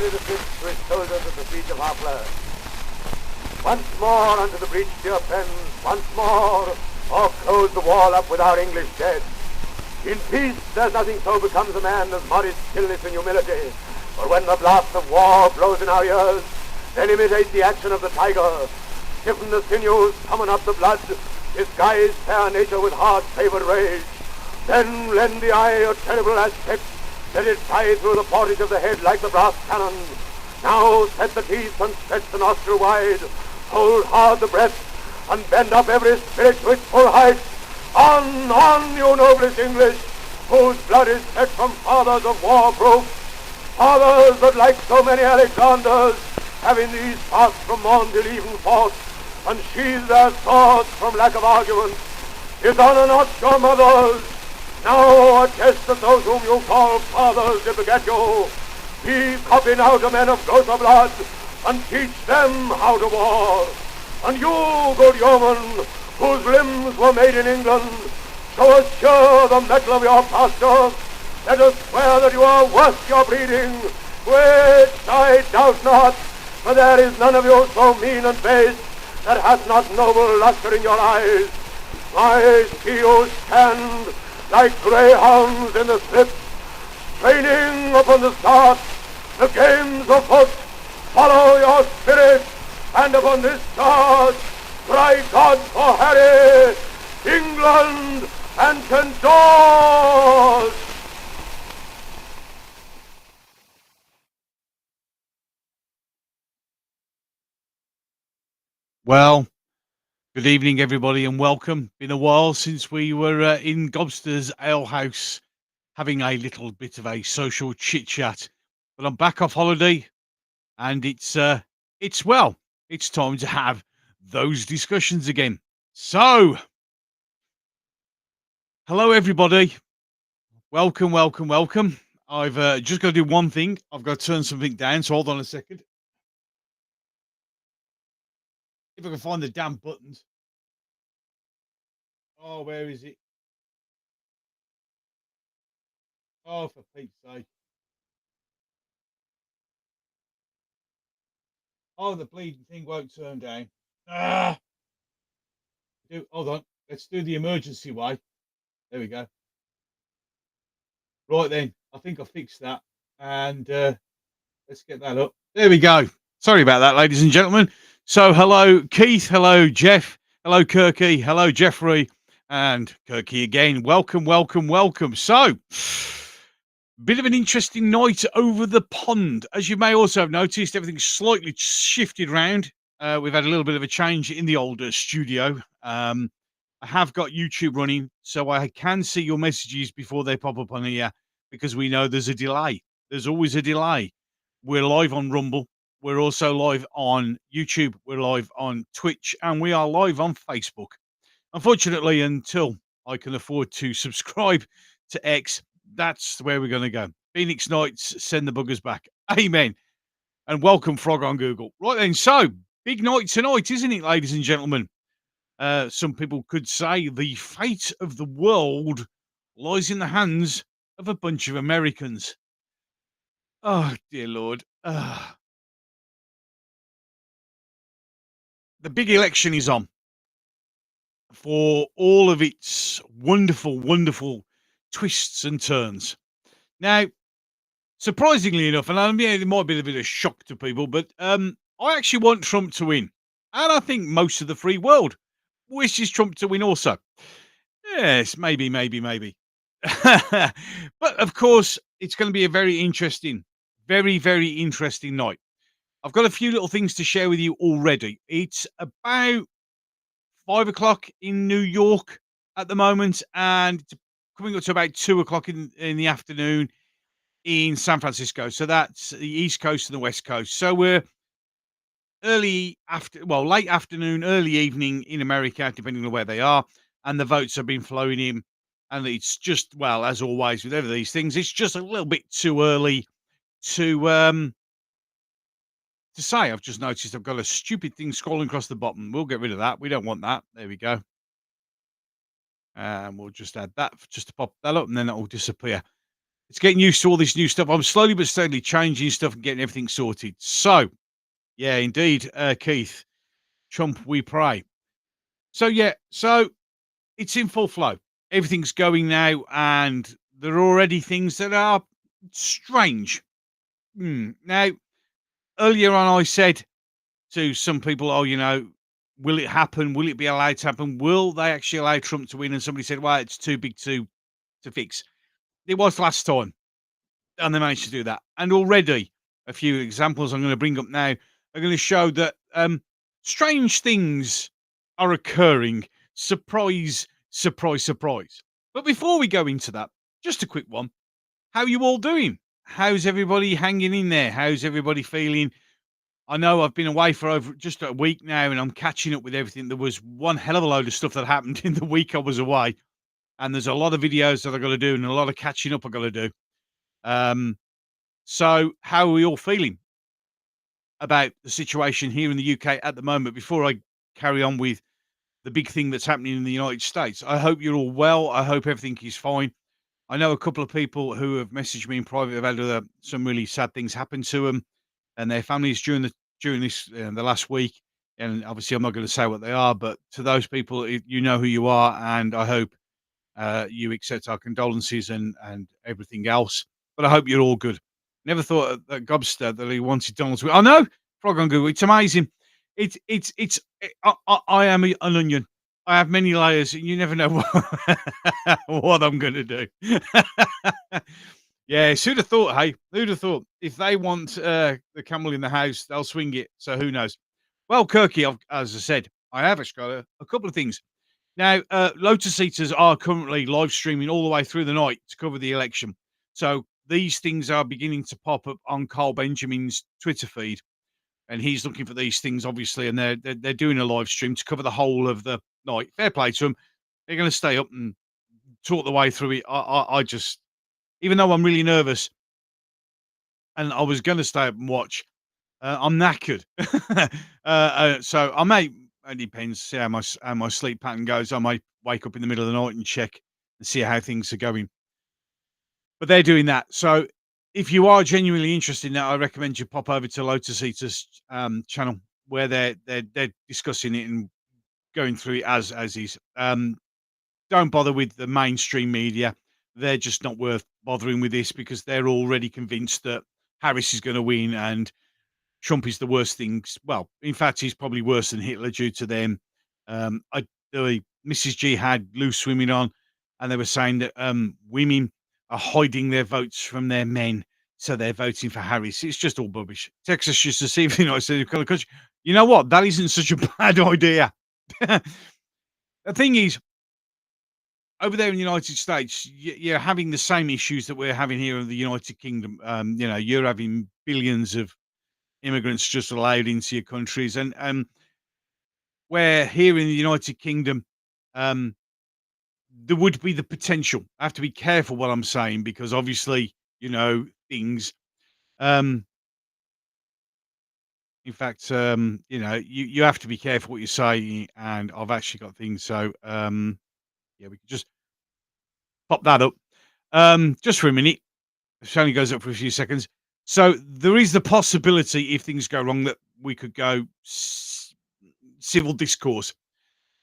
Finally the ships to its shoulders at the siege of Harfleur. Once more under the breach, dear friends, once more, or close the wall up with our English dead. In peace, there's nothing so becomes a man as modest stillness and humility. But when the blast of war blows in our ears, then imitate the action of the tiger. Stiffen the sinews, summon up the blood, disguise fair nature with hard-favored rage. Then lend the eye a terrible aspect, let it fly through the portage of the head like the brass cannon. Now set the teeth and stretch the nostril wide, hold hard the breath, and bend up every spirit to its full height. On, you noblest English, whose blood is fed from fathers of war-proof, fathers that, like so many Alexanders, have in these parts from morn till even fought, and sheathed their swords from lack of argument. Dishonor not your mothers. Now attest that those whom you call fathers did beget you. Be copy now to men of grosser blood, and teach them how to war. And you, good yeomen, whose limbs were made in England, show us sure the mettle of your pastor. Let us swear that you are worth your breeding, which I doubt not, for there is none of you so mean and base that hath not noble lustre in your eyes. I see you stand like greyhounds in the slips, straining upon the start. The game's afoot. Follow your spirit, and upon this start, cry God for Harry, England, and St. George! Well, good evening, everybody, and welcome. Been a while since we were in Gobster's Ale House having a little bit of a social chit chat. But I'm back off holiday, and it's time to have those discussions again. So, hello, everybody. Welcome. I've just got to do one thing. I've got to turn something down. So hold on a second. If I can find the damn buttons. Oh, where is it? Oh, for Pete's sake. Oh, the bleeding thing won't turn down. Hold on. Let's do the emergency way. There we go. Right then. I think I fixed that. And let's get that up. There we go. Sorry about that, ladies and gentlemen. So, hello, Keith. Hello, Jeff. Hello, Kirky. Hello, Jeffrey. And Kirky again. Welcome. So, bit of an interesting night over the pond. As you may also have noticed, everything's slightly shifted around. We've had a little bit of a change in the older studio. I have got YouTube running, so I can see your messages before they pop up on here, because we know there's a delay. There's always a delay. We're live on Rumble. We're also live on YouTube. We're live on Twitch, and we are live on Facebook. Unfortunately, until I can afford to subscribe to X, that's where we're going to go. Phoenix Knights, send the buggers back. Amen. And welcome, Frog on Google. Right then, so big night tonight, isn't it, ladies and gentlemen? Some people could say the fate of the world lies in the hands of a bunch of Americans. Oh, dear Lord. The big election is on, for all of its wonderful twists and turns. Now, surprisingly enough, and it might be a bit of shock to people, but I actually want Trump to win. And I think most of the free world wishes Trump to win also. Yes, maybe. But of course, it's going to be a very interesting night. I've got a few little things to share with you already. It's about 5 o'clock in New York at the moment, and it's coming up to about 2 o'clock in the afternoon in San Francisco. So that's the East Coast and the West Coast. So we're late afternoon, early evening in America, depending on where they are, and the votes have been flowing in. And it's just, well, as always with these things, it's just a little bit too early to say. I've just noticed I've got a stupid thing scrolling across the bottom. We'll get rid of that. We don't want that. There we go. And we'll just add that just to pop that up, and then it will disappear. it's getting used to all this new stuff. I'm slowly but steadily changing stuff and getting everything sorted. So, yeah, indeed, Keith, Trump, we pray. So, yeah, so it's in full flow. Everything's going now, and there are already things that are strange. Now, earlier on, I said to some people, "Oh, will it happen? Will it be allowed to happen? Will they actually allow Trump to win?" And somebody said, "Well, it's too big to fix." It was last time, and they managed to do that. And already, a few examples I'm going to bring up now are going to show that strange things are occurring. Surprise, surprise, surprise. But before we go into that, just a quick one. How are you all doing? How's everybody hanging in there? How's everybody feeling? I know I've been away for over just a week now, and I'm catching up with everything. There was one hell of a load of stuff that happened in the week I was away, and there's a lot of videos that I got to do and a lot of catching up I got to do. So how are we all feeling about the situation here in the UK at the moment? Before I carry on with the big thing that's happening in the United States, I hope you're all well. I hope everything is fine. I know a couple of people who have messaged me in private have had some really sad things happen to them and their families during this the last week. And obviously, I'm not going to say what they are, but to those people, you know who you are, and I hope you accept our condolences and everything else. But I hope you're all good. Never thought that Gobster that he wanted Donald's. I know, frog on Google. It's amazing. I am an onion. I have many layers, and you never know what I'm going to do. Yeah, who'd have thought? Hey, who'd have thought? If they want the camel in the house, they'll swing it. So who knows? Well, Kirky, as I said, I have actually got a couple of things. Now, Lotus Eaters are currently live streaming all the way through the night to cover the election. So these things are beginning to pop up on Carl Benjamin's Twitter feed, and he's looking for these things, obviously, and they're doing a live stream to cover the whole of the night. Fair play to them. They're going to stay up and talk the way through it. I just, even though I'm really nervous, and I was going to stay up and watch, I'm knackered. So I may. It depends. See how my sleep pattern goes. I might wake up in the middle of the night and check and see how things are going. But they're doing that. So if you are genuinely interested in that, I recommend you pop over to Lotus Eaters channel where they're discussing it and going through it as is. Don't bother with the mainstream media. They're just not worth bothering with this because they're already convinced that Harris is going to win and Trump is the worst things. Well, in fact, he's probably worse than Hitler due to them. Mrs. G had loose women on, and they were saying that women are hiding their votes from their men, so they're voting for Harris. It's just all rubbish. Texas used to see, you know what? That isn't such a bad idea. The thing is, over there in the United States, you're having the same issues that we're having here in the United Kingdom. You're having billions of immigrants just allowed into your countries, and where here in the United Kingdom, there would be the potential. I have to be careful what I'm saying because obviously, things. In fact, you have to be careful what you say, and I've actually got things. So, yeah, we can just pop that up, just for a minute. It only goes up for a few seconds. So there is the possibility, if things go wrong, that we could go civil discourse.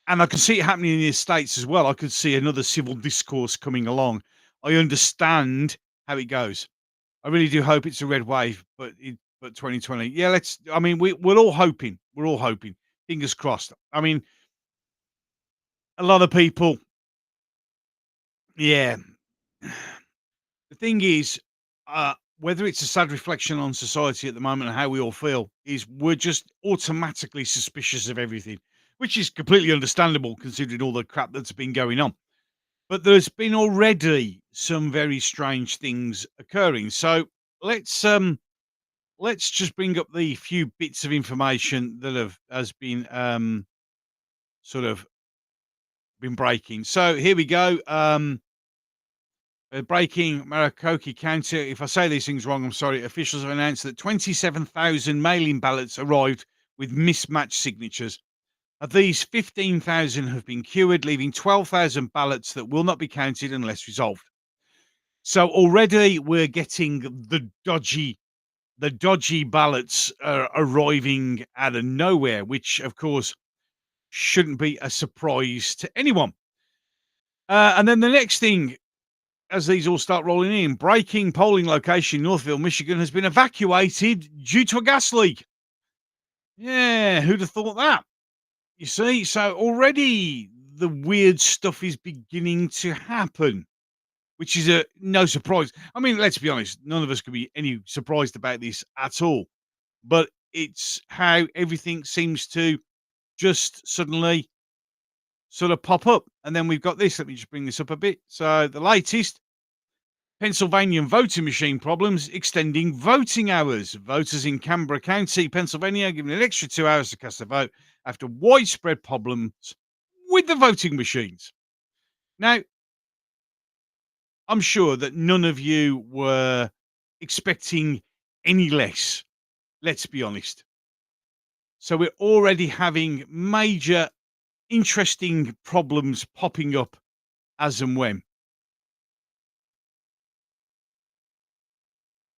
And I can see it happening in the States as well. I could see another civil discourse coming along. I understand how it goes. I really do hope it's a red wave, but 2020. Yeah, we're all hoping. We're all hoping. Fingers crossed. I mean, a lot of people, yeah. The thing is, whether it's a sad reflection on society at the moment and how we all feel, is we're just automatically suspicious of everything, which is completely understandable considering all the crap that's been going on. But there's been already some very strange things occurring. So let's just bring up the few bits of information that has been sort of been breaking. So here we go. Breaking Maricopa County. If I say these things wrong, I'm sorry. Officials have announced that 27,000 mail-in ballots arrived with mismatched signatures. Of these, 15,000 have been cured, leaving 12,000 ballots that will not be counted unless resolved. So already we're getting the dodgy ballots arriving out of nowhere, which of course shouldn't be a surprise to anyone. And then the next thing, as these all start rolling in, breaking polling location Northville, Michigan has been evacuated due to a gas leak. Yeah, who'd have thought that? You see, so already the weird stuff is beginning to happen, which is a no surprise. I mean, let's be honest, none of us could be any surprised about this at all. But it's how everything seems to just suddenly sort of pop up. And then we've got this. Let me just bring this up a bit. So the latest Pennsylvania voting machine problems extending voting hours. Voters in Canberra County, Pennsylvania, given an extra 2 hours to cast a vote after widespread problems with the voting machines. Now, I'm sure that none of you were expecting any less. Let's be honest. So we're already having major, interesting problems popping up as and when.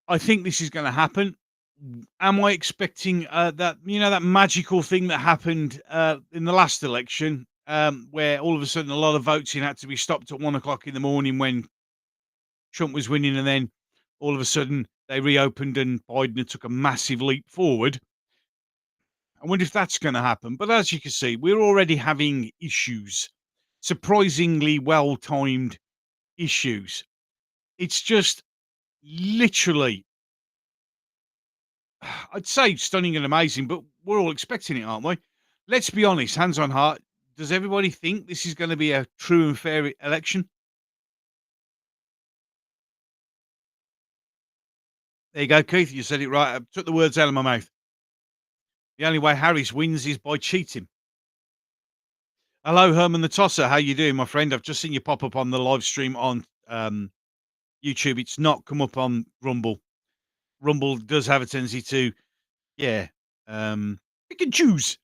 I think this is going to happen. Am I expecting that magical thing that happened in the last election, where all of a sudden a lot of voting had to be stopped at 1 o'clock in the morning when Trump was winning, and then all of a sudden they reopened and Biden took a massive leap forward? I wonder if that's going to happen. But as you can see, we're already having issues, surprisingly well timed issues. It's just literally, I'd say stunning and amazing, but we're all expecting it, aren't we? Let's be honest, hands on heart. Does everybody think this is going to be a true and fair election? There you go, Keith. You said it right. I took the words out of my mouth. The only way Harris wins is by cheating. Hello, Herman the Tosser. How you doing, my friend? I've just seen you pop up on the live stream on YouTube. It's not come up on Rumble. Rumble does have a tendency to, yeah, pick and choose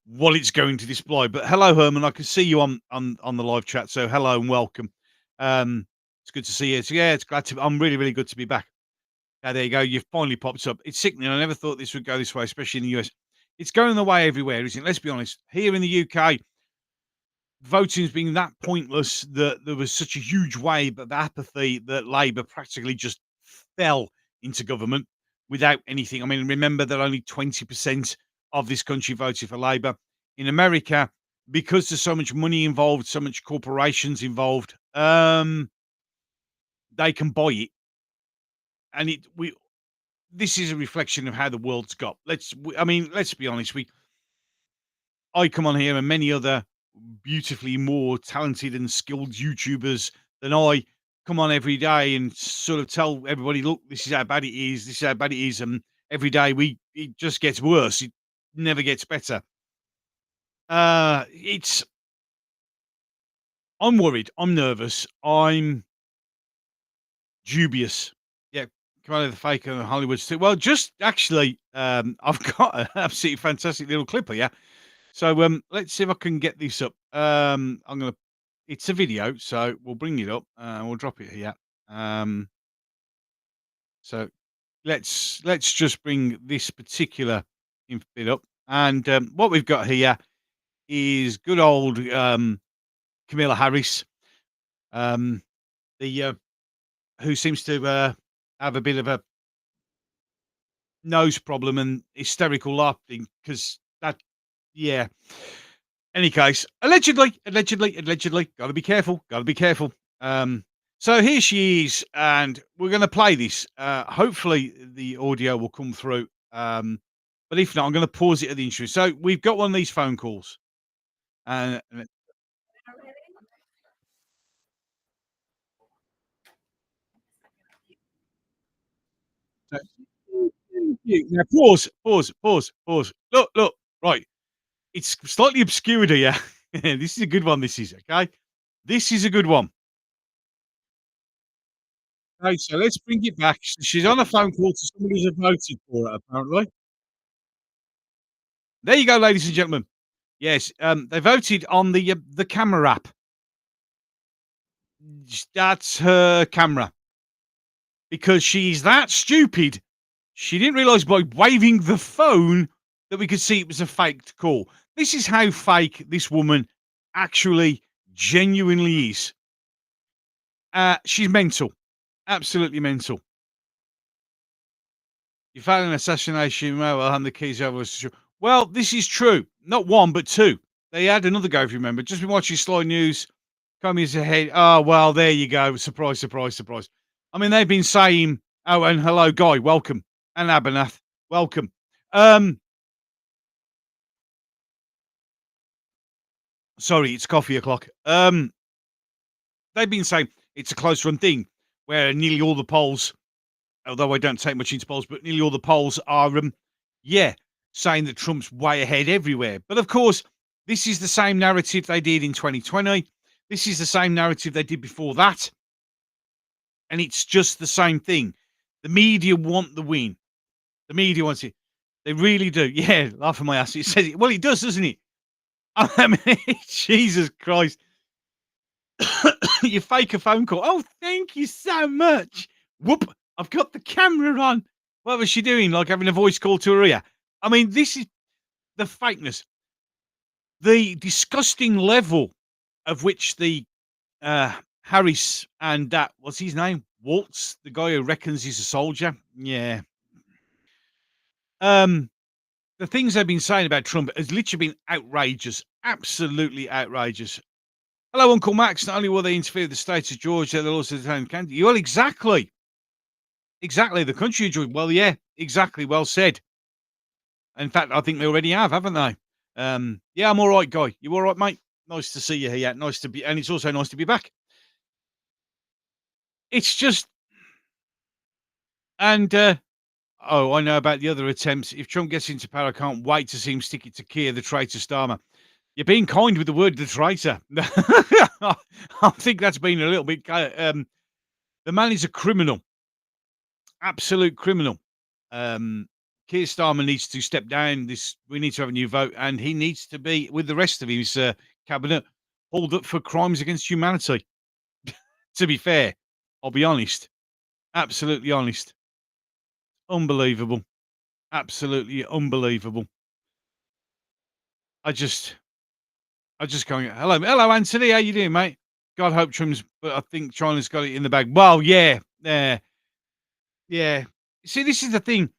what it's going to display. But hello, Herman. I can see you on the live chat. So hello and welcome. It's good to see you. So yeah, it's glad to. I'm really, really good to be back. There you go. You've finally popped up. It's sickening. I never thought this would go this way, especially in the US. It's going the way everywhere, isn't it? Let's be honest. Here in the UK, voting's been that pointless that there was such a huge wave of apathy that Labour practically just fell into government without anything. I mean, remember that only 20% of this country voted for Labour. In America, because there's so much money involved, so much corporations involved, they can buy it. And this is a reflection of how the world's got. Let's be honest. I come on here and many other beautifully more talented and skilled YouTubers than I come on every day and sort of tell everybody, look, this is how bad it is. This is how bad it is. And every day it just gets worse. It never gets better. I'm worried. I'm nervous. I'm dubious. Yeah. Kind of the fake and Hollywood stick. Well, just actually, I've got an absolutely fantastic little clip here. So let's see if I can get this up. It's a video, so we'll bring it up. We'll drop it here. So let's just bring this particular bit up. And what we've got here is good old Camilla Harris, the who seems to have a bit of a nose problem and hysterical laughing because that, yeah. Any case, allegedly, gotta be careful, so here she is, and we're gonna play this. Hopefully the audio will come through. But if not, I'm gonna pause it at the intro. So we've got one of these phone calls. And now pause. Look, right. It's slightly obscured here. This is a good one, this is, okay? This is a good one. Okay, so let's bring it back. She's on a phone call to somebody who's voted for her, apparently. There you go, ladies and gentlemen. Yes, they voted on the camera app. That's her camera because she's that stupid. She didn't realise by waving the phone that we could see it was a faked call. This is how fake this woman actually genuinely is. She's mental. Absolutely mental. You found an assassination. Well, hand the keys over. Well, this is true. Not one, but two. They had another go, if you remember. Just been watching Sly News. Coming ahead. Oh, well, there you go. Surprise, surprise, surprise. I mean, they've been saying, oh, and hello, Guy, welcome. And Abhinath, welcome. Sorry, it's coffee o'clock. They've been saying it's a close run thing where nearly all the polls, although I don't take much into polls, but nearly all the polls are, saying that Trump's way ahead everywhere. But of course, this is the same narrative they did in 2020. This is the same narrative they did before that. And it's just the same thing. The media want the win. The media wants it. They really do. Yeah, laughing my ass. It says it. Well, it does, doesn't it? I mean, Jesus Christ. You fake a phone call. Oh, thank you so much. Whoop. I've got the camera on. What was she doing? Like having a voice call to her ear. I mean, this is the fakeness. The disgusting level of which the Harris and that, what's his name? Waltz, the guy who reckons he's a soldier. Yeah. The things they've been saying about Trump has literally been outrageous. Absolutely outrageous. Hello, Uncle Max. Not only will they interfere with the state of Georgia, they'll also turn Canada. Well, exactly. Exactly. The country of Georgia. Well, yeah, exactly. Well said. In fact, I think they already have, haven't they? Yeah, I'm all right, Guy. You all right, mate? Nice to see you here. Nice to be, and it's also nice to be back. It's just, and oh, I know about the other attempts. If Trump gets into power, I can't wait to see him stick it to Keir, the traitor Starmer. You're being kind with the word "the traitor." I think that's been a little bit. The man is a criminal, absolute criminal. Keir Starmer needs to step down. We need to have a new vote, and he needs to be with the rest of his cabinet hauled up for crimes against humanity. To be fair, I'll be honest, absolutely honest, unbelievable, absolutely unbelievable. I just going, hello, Anthony. How you doing, mate? God hope Trump's, but I think China's got it in the bag. Well, yeah. See, this is the thing.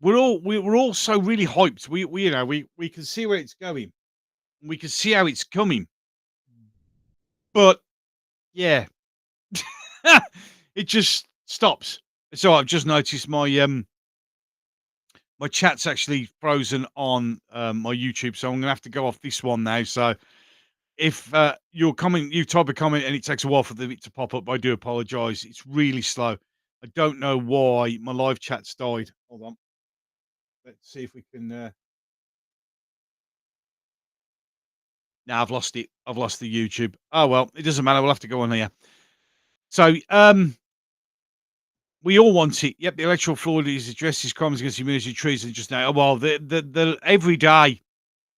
We're all so really hyped. We can see where it's going. We can see how it's coming. But yeah, it just stops. So I've just noticed my chat's actually frozen on my YouTube, so I'm gonna have to go off this one now. So if you type a comment and it takes a while for it to pop up, I do apologise. It's really slow. I don't know why my live chat's died. Hold on. Let's see if we can. Now I've lost it. I've lost the YouTube. Oh well, it doesn't matter. We'll have to go on here. So we all want it. Yep, the electoral fraud is addresses crimes against humanity, treason. Just now, well, the every day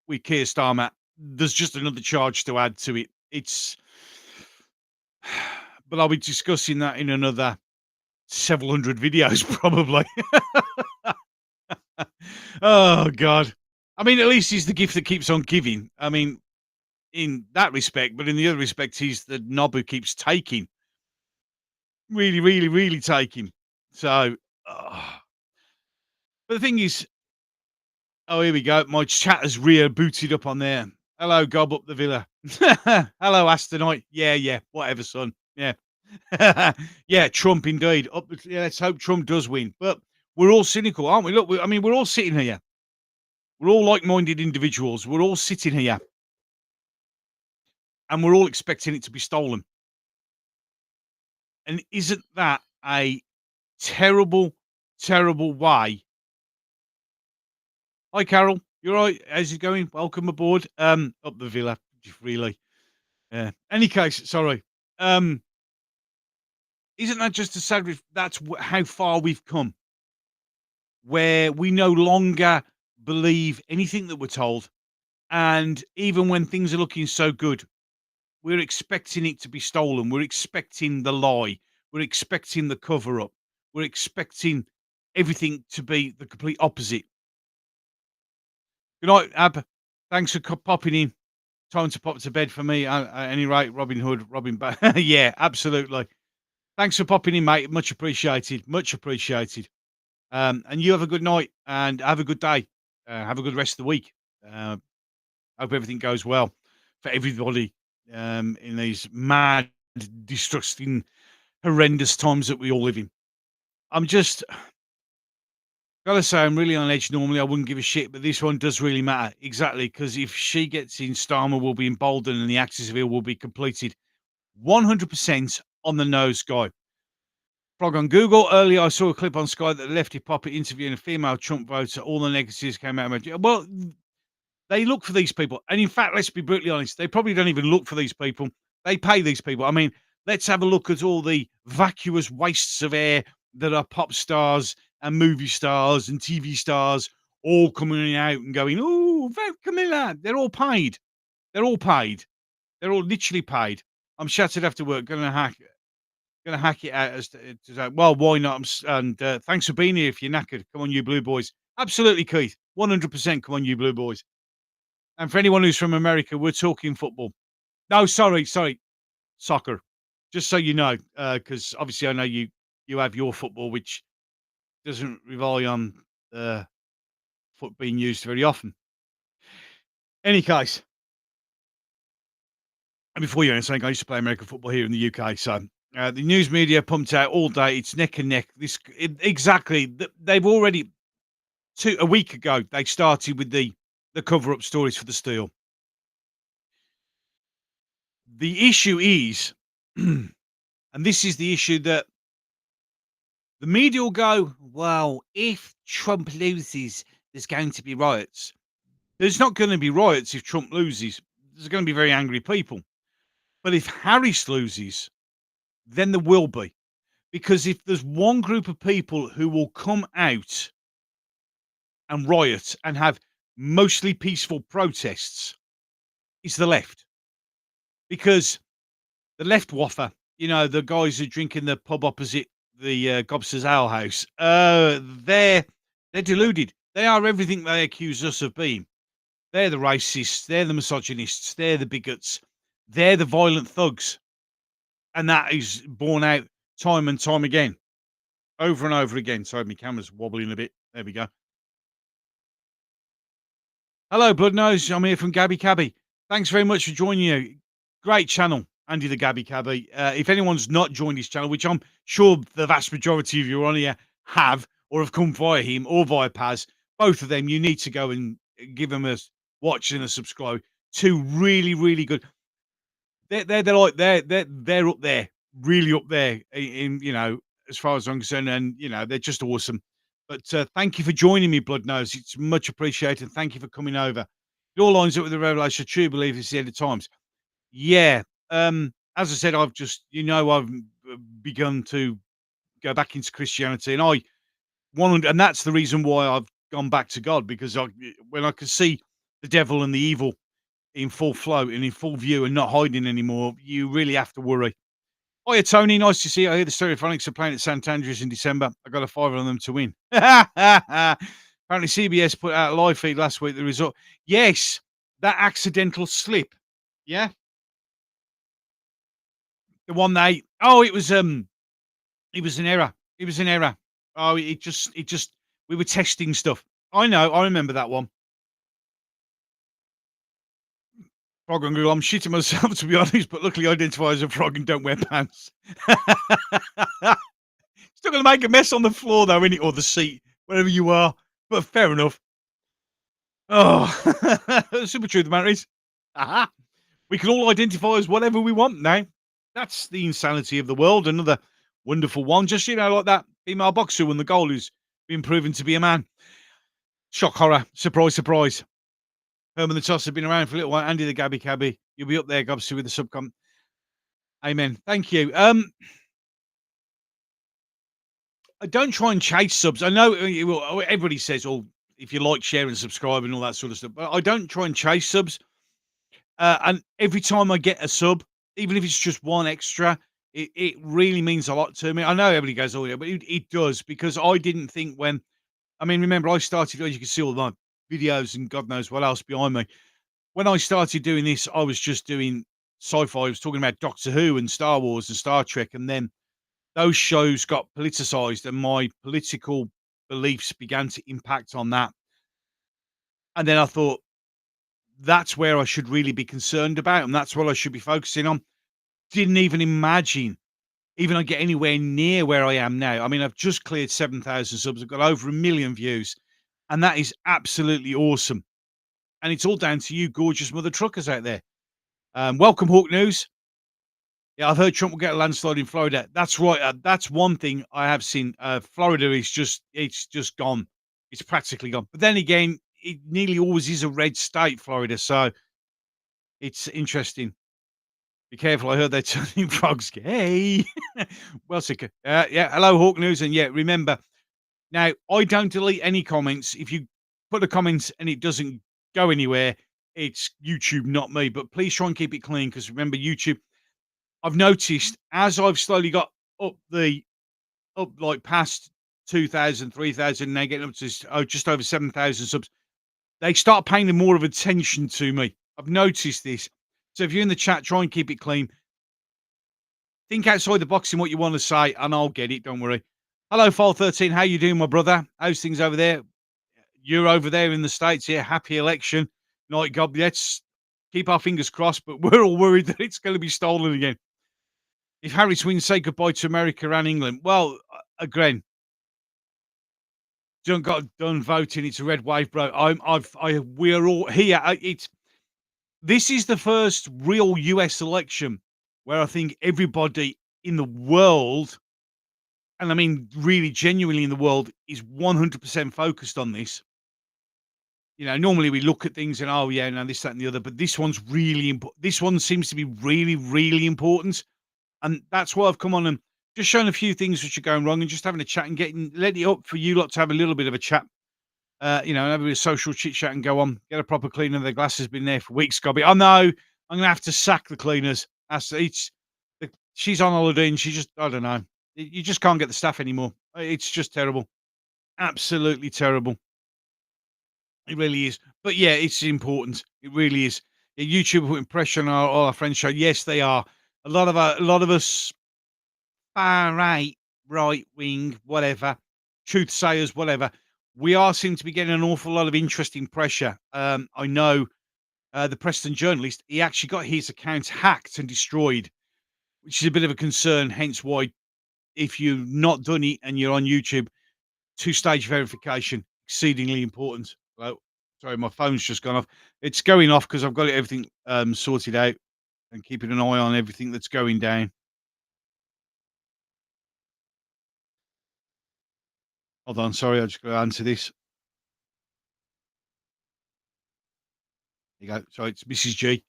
with Keir Starmer, there's just another charge to add to it. It's, but I'll be discussing that in another several hundred videos, probably. Oh God! I mean, at least he's the gift that keeps on giving. I mean, in that respect, but in the other respect, he's the knob who keeps taking. Really, really, really taking. So, but the thing is, oh, here we go. My chat has rebooted up on there. Hello, Gob up the villa. Hello, Astonite. Yeah, whatever, son. Yeah. Yeah, Trump indeed. Let's hope Trump does win. But we're all cynical, aren't we? Look, we're all sitting here. We're all like-minded individuals. We're all sitting here. And we're all expecting it to be stolen. And isn't that a terrible, terrible way? Hi, Carol. You're right. How's it going? Welcome aboard. Up the villa, really. Yeah. Any case, sorry. Isn't that just a sad? That's how far we've come, where we no longer believe anything that we're told, and even when things are looking so good, we're expecting it to be stolen. We're expecting the lie. We're expecting the cover up. We're expecting everything to be the complete opposite. Good night, Ab. Thanks for popping in. Time to pop to bed for me. At any rate, Robin Hood, Robin yeah, absolutely. Thanks for popping in, mate. Much appreciated. Much appreciated. And you have a good night and have a good day. Have a good rest of the week. Hope everything goes well for everybody in these mad, distrusting, horrendous times that we all live in. I'm just gotta say, I'm really on edge. Normally, I wouldn't give a shit, but this one does really matter. Exactly, because if she gets in, Starmer will be emboldened and the axis of ill will be completed. 100% on the nose, guy. Frog on Google. Earlier, I saw a clip on Sky that the lefty puppet interviewing a female Trump voter. All the negatives came out. Well, they look for these people. And in fact, let's be brutally honest, they probably don't even look for these people. They pay these people. I mean, let's have a look at all the vacuous wastes of air that are pop stars and movie stars and TV stars all coming out and going, oh, vote Camilla. They're all paid. They're all paid. They're all literally paid. I'm shattered after work. Going to hack it out as to say, well, why not? And thanks for being here. If you're knackered, come on, you blue boys. Absolutely, Keith. 100%. Come on, you blue boys. And for anyone who's from America, we're talking football. No, sorry, soccer. Just so you know, because obviously I know you have your football, which doesn't rely on foot being used very often. Any case, and before you know saying, I used to play American football here in the UK, so the news media pumped out all day. It's neck and neck. Exactly. They've already a week ago they started with the cover-up stories for the Steel. The issue is, and this is the issue that the media will go, well, if Trump loses, there's going to be riots. There's not going to be riots if Trump loses. There's going to be very angry people. But if Harris loses, then there will be. Because if there's one group of people who will come out and riot and have mostly peaceful protests, it's the left. Because the left waffer, the guys who drink in the pub opposite the Gobster's Ale House, they're deluded. They are everything they accuse us of being. They're the racists. They're the misogynists. They're the bigots. They're the violent thugs. And that is borne out time and time again. Over and over again. Sorry, my camera's wobbling a bit. There we go. Hello, Bloodnose. I'm here from Gabby Cabby. Thanks very much for joining you. Great channel, Andy the Gabby Cabby. If anyone's not joined his channel, which I'm sure the vast majority of you on here have, or have come via him or via Paz, both of them, you need to go and give them a watch and a subscribe. Two really, really good. They're up there, really up there in as far as I'm concerned, and they're just awesome. But thank you for joining me, Bloodnose. It's much appreciated. Thank you for coming over. It all lines up with the revelation. I truly believe it's the end of times. Yeah. As I said, I've just I've begun to go back into Christianity, and and that's the reason why I've gone back to God, because when I can see the devil and the evil in full flow and in full view and not hiding anymore, you really have to worry. Hiya, Tony. Nice to see you. I hear the Stereophonics are playing at St Andrews in December. I got a fiver on them to win. Apparently, CBS put out a live feed last week. The result, yes, that accidental slip. Yeah, the one it was an error. It was an error. Oh, it just we were testing stuff. I know. I remember that one. Frog and Google. I'm shitting myself, to be honest, but luckily I identify as a frog and don't wear pants. Still going to make a mess on the floor, though, innit? Or the seat, wherever you are. But fair enough. Oh, super true, the matter is. Aha. We can all identify as whatever we want now. That's the insanity of the world. Another wonderful one. Just, like that female boxer won the goal who's been proven to be a man. Shock horror. Surprise, surprise. Herman the Toss have been around for a little while. Andy the Gabby Cabby. You'll be up there, Gobster, with the subcom. Amen. Thank you. I don't try and chase subs. I know everybody says, oh, if you like, share and subscribe and all that sort of stuff. But I don't try and chase subs. And every time I get a sub, even if it's just one extra, it really means a lot to me. I know everybody goes, "Oh, yeah," but it does because I didn't think when I mean, remember, I started, as you can see all my videos and God knows what else behind me. When I started doing this, I was just doing sci-fi. I was talking about Doctor Who and Star Wars and Star Trek, and then those shows got politicized, and my political beliefs began to impact on that. And then I thought, that's where I should really be concerned about, and that's what I should be focusing on. Didn't even imagine even I get anywhere near where I am now. I mean, I've just cleared 7,000 subs. I've got over 1,000,000 views, and that is absolutely awesome. And it's all down to you gorgeous mother truckers out there. Welcome, Hawk News. Yeah, I've heard Trump will get a landslide in Florida. That's right. That's one thing I have seen. Florida is it's just gone. It's practically gone. But then again, it nearly always is a red state, Florida. So it's interesting. Be careful. I heard they're turning frogs gay. Well, sicker. Yeah. Hello, Hawk News. And yeah, remember, now I don't delete any comments. If you put a comment and it doesn't go anywhere, it's YouTube, not me. But please try and keep it clean because remember, YouTube, I've noticed as I've slowly got up like past 2,000, 3,000, now getting up to just over 7,000 subs, they start paying more of attention to me. I've noticed this. So if you're in the chat, try and keep it clean. Think outside the box in what you want to say, and I'll get it. Don't worry. Hello, Fall 13. How you doing, my brother? How's things over there? You're over there in the States here. Happy election. Night, God. Let's keep our fingers crossed, but we're all worried that it's going to be stolen again. If Harris wins, say goodbye to America and England. Well, again, don't got done voting. It's a red wave, bro. We're all here. This is the first real US election where I think everybody in the world, and I mean really genuinely in the world, is 100% focused on this. You know, normally we look at things and, oh, yeah, no, this, that, and the other, but this one's really important. This one seems to be really, really important. And that's why I've come on and just shown a few things which are going wrong and just having a chat and letting it up for you lot to have a little bit of a chat. You know, and have a bit of social chit chat and go on, get a proper cleaner. The glass has been there for weeks, Scobby. I know I'm gonna have to sack the cleaners. She's on holiday and she just, I don't know. You just can't get the staff anymore. It's just terrible. Absolutely terrible. It really is. But yeah, it's important. It really is. Yeah, YouTube are putting pressure on all our friends' show. Yes, they are. A lot of us far right wing, whatever, truth sayers, whatever. We are seem to be getting an awful lot of interesting pressure. I know the Preston journalist, he actually got his account hacked and destroyed, which is a bit of a concern. Hence why, if you've not done it and you're on YouTube, two-stage verification, exceedingly important. Well, sorry, my phone's just gone off. It's going off because I've got everything sorted out and keeping an eye on everything that's going down. Hold on, sorry, I just got to answer this. There you go. So it's Mrs. G.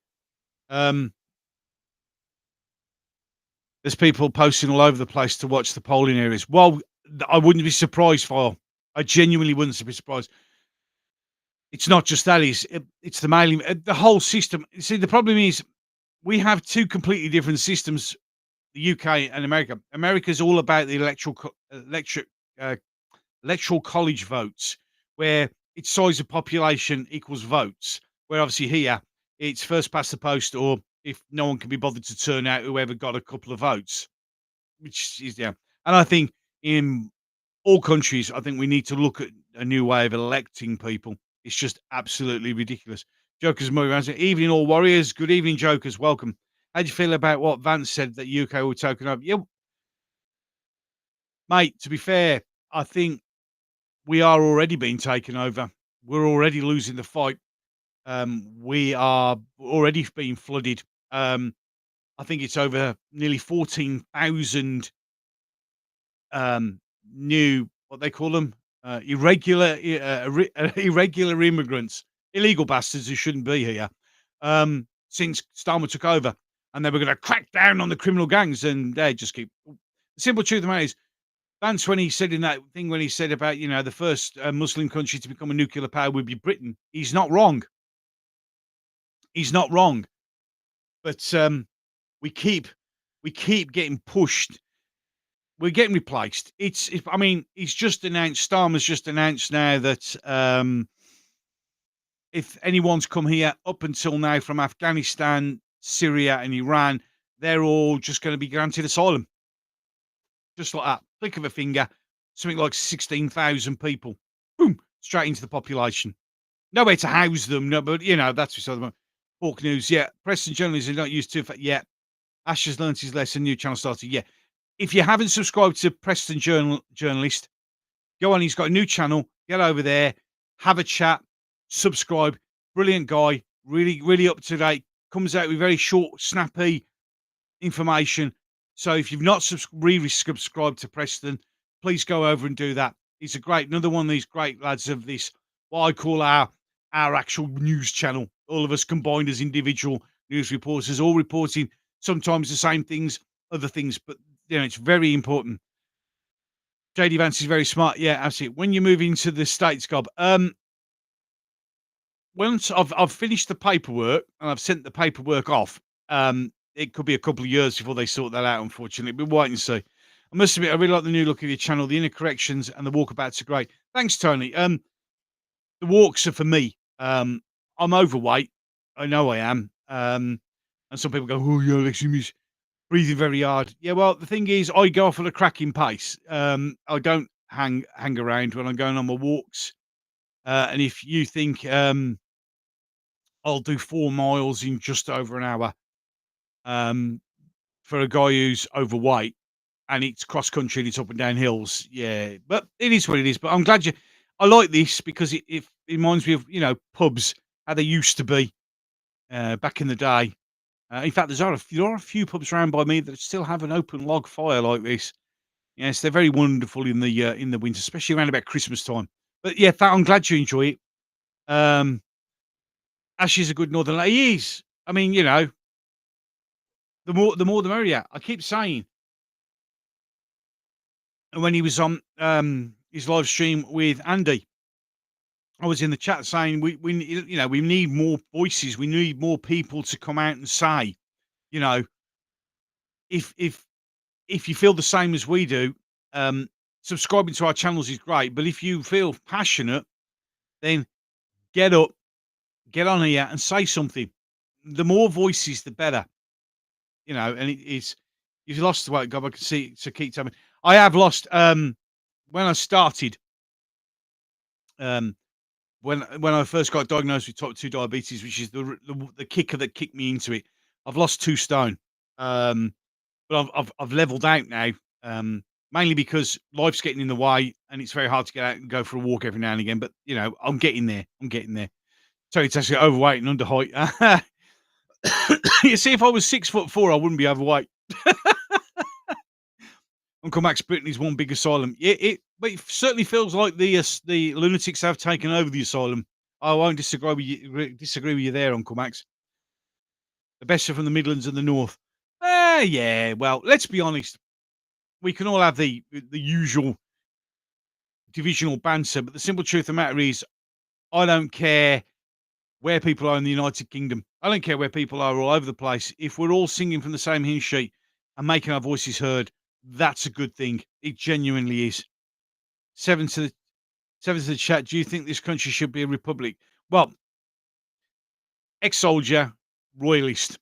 There's people posting all over the place to watch the polling areas. Well, I wouldn't be surprised, File. I genuinely wouldn't be surprised. It's not just that; it's the mailing, the whole system. See, the problem is we have two completely different systems: the UK and America. America's all about the electoral college votes, where it's size of population equals votes. Where obviously here it's first past the post, or if no one can be bothered to turn out, whoever got a couple of votes, which is yeah. And I think in all countries, I think we need to look at a new way of electing people. It's just absolutely ridiculous. Jokers moving around. Evening, all warriors. Good evening, Jokers. Welcome. How do you feel about what Vance said that UK will taken over? Yeah, mate. To be fair, I think we are already being taken over. We're already losing the fight. We are already being flooded. I think it's over nearly 14,000 new, what they call them, irregular immigrants, illegal bastards who shouldn't be here, since Starmer took over. And they were going to crack down on the criminal gangs, and they just keep. The simple truth of the matter is, Vance, when he said in that thing, when he said about, you know, the first Muslim country to become a nuclear power would be Britain, he's not wrong. He's not wrong. But we keep getting pushed. We're getting replaced. I mean, it's just announced. Starmer's just announced now that if anyone's come here up until now from Afghanistan, Syria, and Iran, they're all just going to be granted asylum, just like that. Click of a finger, something like 16,000 people, boom, straight into the population. Nowhere to house them. No, but that's beside the point. Hawk News, yeah. Preston journalists are not used to it. Yeah. Ash has learnt his lesson. New channel started. Yeah. If you haven't subscribed to Preston Journalist, go on. He's got a new channel. Get over there, have a chat, subscribe. Brilliant guy. Really, really up to date. Comes out with very short, snappy information. So if you've not subscribed to Preston, please go over and do that. He's another one of these great lads of this, what I call our actual news channel. All of us combined as individual news reporters, all reporting sometimes the same things, other things, but it's very important. JD Vance is very smart. Yeah, absolutely. When you move into the States, Gob, once I've finished the paperwork and I've sent the paperwork off, it could be a couple of years before they sort that out, unfortunately. But wait and see. I must admit, I really like the new look of your channel. The inner corrections and the walkabouts are great. Thanks, Tony. The walks are for me. I'm overweight. I know I am. And some people go, "Oh, yeah, Leximus breathing very hard." Yeah, well, the thing is, I go off at a cracking pace. I don't hang around when I'm going on my walks. And if you think I'll do 4 miles in just over an hour, for a guy who's overweight, and it's cross country and it's up and down hills, yeah. But it is what it is. But I'm glad I like this because it reminds me of pubs, how they used to be back in the day. In fact, there are a few pubs around by me that still have an open log fire like this. Yes, they're very wonderful in the winter, especially around about Christmas time. But yeah, I'm glad you enjoy it. Ash is a good northern lad. He is. I mean, the more the merrier. I keep saying. And when he was on his live stream with Andy, I was in the chat saying we need more voices. We need more people to come out and say, if you feel the same as we do, subscribing to our channels is great. But if you feel passionate, then get up, get on here and say something. The more voices, the better. And you've lost the weight, God. I can see. So keep telling me. I have lost. When I started, when I first got diagnosed with type 2 diabetes, which is the kicker that kicked me into it, I've lost 2 stone. But I've leveled out now, mainly because life's getting in the way, and it's very hard to get out and go for a walk every now and again. But I'm getting there. So it's actually overweight and underheight. You see, if I was 6'4", I wouldn't be overweight. Uncle Max Britain is one big asylum. But it certainly feels like the lunatics have taken over the asylum. I won't disagree with you there, Uncle Max. The best are from the Midlands and the North. Yeah. Well, let's be honest. We can all have the usual divisional banter, but the simple truth of the matter is, I don't care where people are in the United Kingdom. I don't care where people are all over the place. If we're all singing from the same hymn sheet and making our voices heard, that's a good thing. It genuinely is. 7 to the chat. Do you think this country should be a republic? Well, ex-soldier, royalist,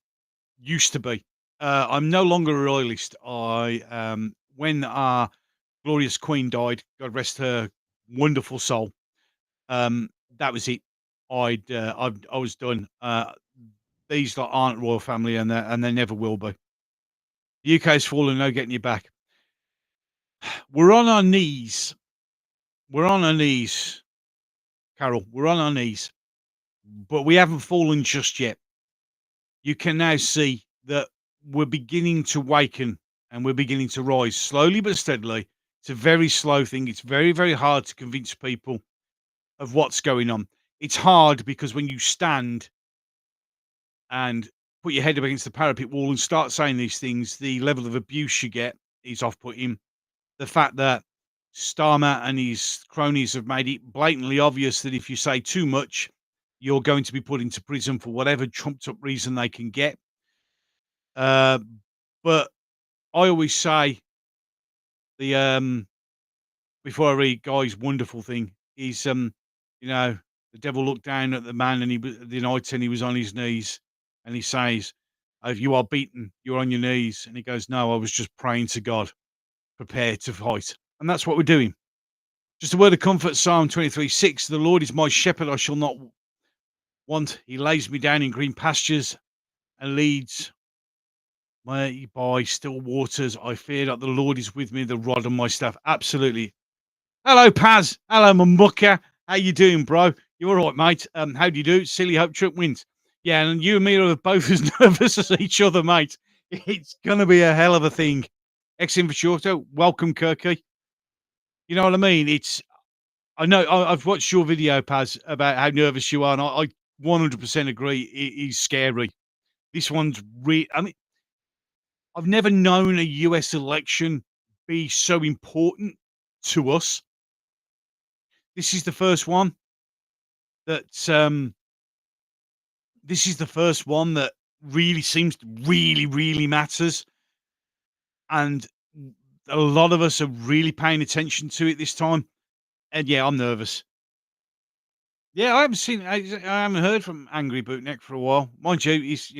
used to be. I'm no longer a royalist. When our glorious Queen died, God rest her wonderful soul, that was it. I was done. These aren't royal family, and they never will be. The UK's fallen, no getting you back. We're on our knees. We're on our knees, Carol. We're on our knees, but we haven't fallen just yet. You can now see that we're beginning to waken and we're beginning to rise slowly but steadily. It's a very slow thing. It's very, very hard to convince people of what's going on. It's hard because when you stand and put your head up against the parapet wall and start saying these things, the level of abuse you get is off-putting. The fact that Starmer and his cronies have made it blatantly obvious that if you say too much, you're going to be put into prison for whatever trumped up reason they can get. Uh, but I always say the before I read Guy's wonderful thing is you know, the devil looked down at the man and he was the night and he was on his knees and he says, "If you are beaten, you're on your knees." And he goes, "No, I was just praying to God, prepare to fight." And that's what we're doing. Just a word of comfort, Psalm 23:6. The Lord is my shepherd, I shall not want. He lays me down in green pastures and leads me by still waters. I fear that the Lord is with me, the rod and my staff. Absolutely. Hello, Paz. Hello, my mucker. How you doing, bro? You all right, mate? How do you do? Silly hope Trump wins. Yeah, and you and me are both as nervous as each other, mate. It's gonna be a hell of a thing. Ex Invershorter, welcome, Kirky. You know what I mean? I know I've watched your video, Paz, about how nervous you are, and I 100% agree. It is scary. This one's I mean, I've never known a US election be so important to us. This is the first one that this is the first one that really seems to really matters, and a lot of us are really paying attention to it this time. And yeah, I'm nervous. Yeah, I haven't heard from Angry Bootneck for a while. Mind you, he's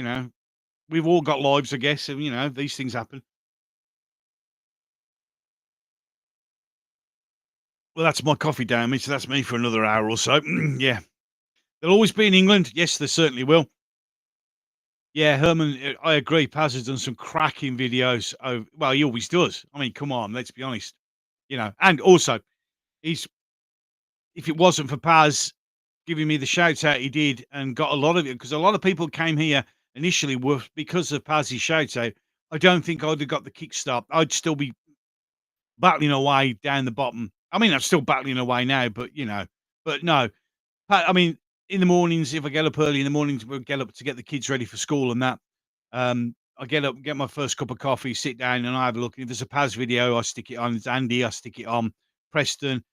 we've all got lives, I guess, and these things happen. Well, that's my coffee damage. So that's me for another hour or so. Yeah, they'll always be in England. Yes, they certainly will. Yeah, Herman, I agree. Paz has done some cracking videos. Oh, well, he always does. I mean, come on, let's be honest. And also, he's if it wasn't for Paz giving me the shout out he did and got a lot of it, because a lot of people came here initially were because of Paz's shout out. I don't think I'd have got the kickstart. I'd still be battling away down the bottom. I mean, I'm still battling away now, but no. I mean, in the mornings, if I get up early in the mornings, we'll get up to get the kids ready for school and that. I get up, get my first cup of coffee, sit down, and I have a look. If there's a Paz video, I stick it on. It's Andy, I stick it on. Preston,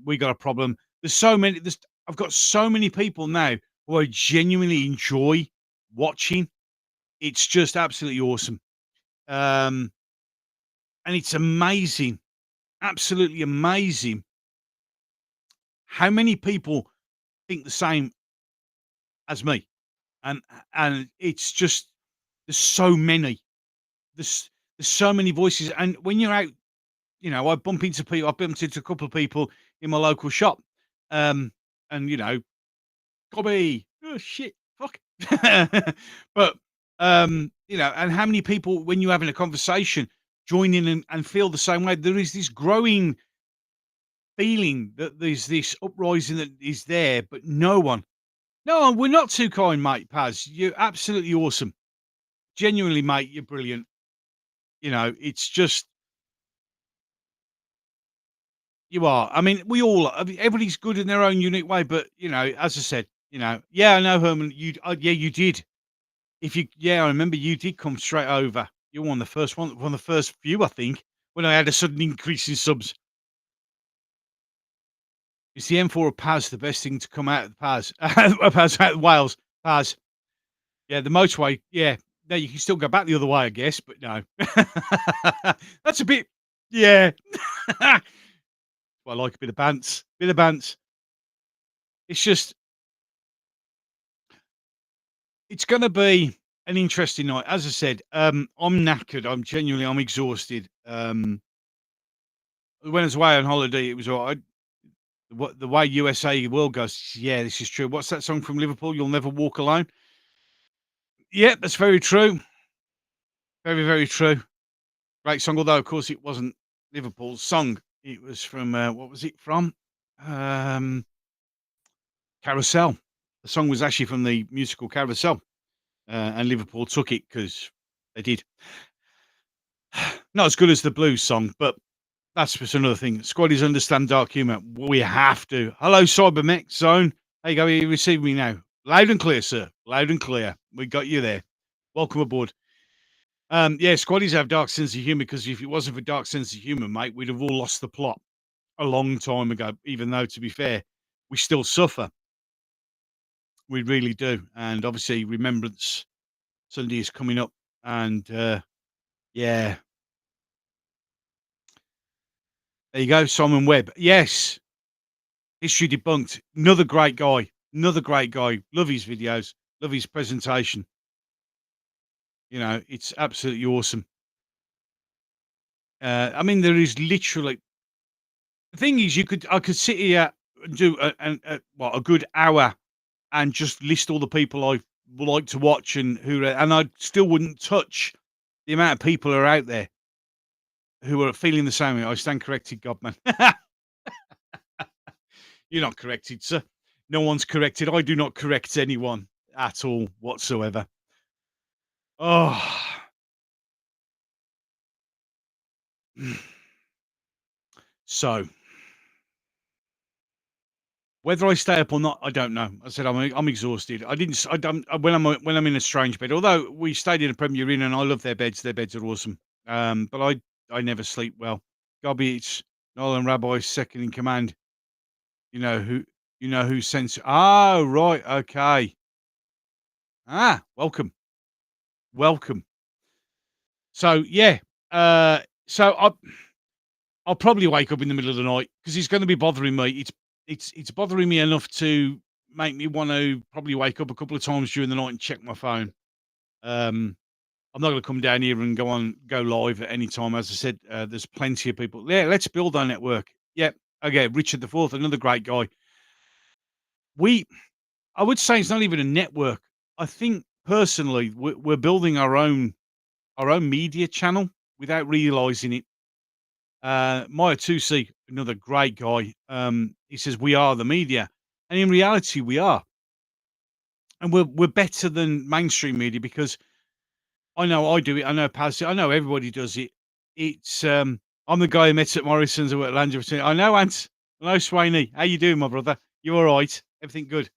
we got a problem. There's so many. I've got so many people now who I genuinely enjoy watching. It's just absolutely awesome. And it's amazing, absolutely amazing how many people think the same as me. And and it's just there's so many. There's so many voices. And when you're out, I bump into people. I bumped into a couple of people in my local shop. And Gobby, oh shit, fuck. But and how many people when you're having a conversation join in and feel the same way? There is this growing feeling that there's this uprising that is there, but no, we're not too kind, mate. Paz, you're absolutely awesome. Genuinely, mate, you're brilliant. It's just you are. I mean, we all. I mean, everybody's good in their own unique way, but as I said, yeah, I know, Herman. Yeah, you did. Yeah, I remember you did come straight over. You're one of the first few, I think, when I had a sudden increase in subs. Is the M4 of Paz the best thing to come out of the Paz? Paz out of Wales. Paz. Yeah, the motorway. Yeah. No, you can still go back the other way, I guess, but no. That's a bit. Yeah. I like a bit of bants. Bit of bants. It's just. It's going to be an interesting night. As I said, I'm knackered. I'm exhausted. When I was away on holiday, it was all right. What the way USA world goes, yeah, this is true. What's that song from Liverpool? You'll never walk alone. Yeah, that's very true. Very, very true. Great song, although of course it wasn't Liverpool's song. It was from what was it from? Carousel. The song was actually from the musical Carousel, and Liverpool took it because they did. Not as good as the blues song, but that's just another thing. Squaddies understand dark humour. We have to. Hello, Cybermech Zone. There you go. You receive me now. Loud and clear, sir. Loud and clear. We got you there. Welcome aboard. Yeah, Squaddies have dark sense of humour because if it wasn't for dark sense of humour, mate, we'd have all lost the plot a long time ago. Even though, to be fair, we still suffer. We really do. And obviously, Remembrance Sunday is coming up. And yeah, there you go, Simon Webb. Yes, history debunked. Another great guy. Another great guy. Love his videos. Love his presentation. You know, it's absolutely awesome. I mean, there is literally the thing is, I could sit here and do a good hour and just list all the people I would like to watch and I still wouldn't touch the amount of people who are out there who are feeling the same way. I stand corrected, Godman. You're not corrected, sir. No one's corrected. I do not correct anyone at all whatsoever. Oh, so whether I stay up or not, I don't know. I said I'm exhausted. I didn't. I don't. When I'm in a strange bed. Although we stayed in a Premier Inn and I love their beds. Their beds are awesome. But I never sleep well. Gobby, it's Nolan Rabbi's second in command. You know who. You know who sends. Oh right. Okay. Ah, welcome. Welcome. So yeah. So I'll probably wake up in the middle of the night because it's going to be bothering me. It's bothering me enough to make me want to probably wake up a couple of times during the night and check my phone. I'm not going to come down here and go live at any time. As I said, there's plenty of people. Yeah, let's build our network. Yeah, okay. Richard the Fourth, another great guy. I would say it's not even a network. I think personally, we're building our own media channel without realizing it. Maya Tusi, another great guy. He says we are the media, and in reality, we are, and we're better than mainstream media because I know I do it. I know Paz. I know everybody does it. It's I'm the guy who met at Morrison's or at Land Rover. I know, Ant. Hello, Swaney. How you doing, my brother? You all right? Everything good?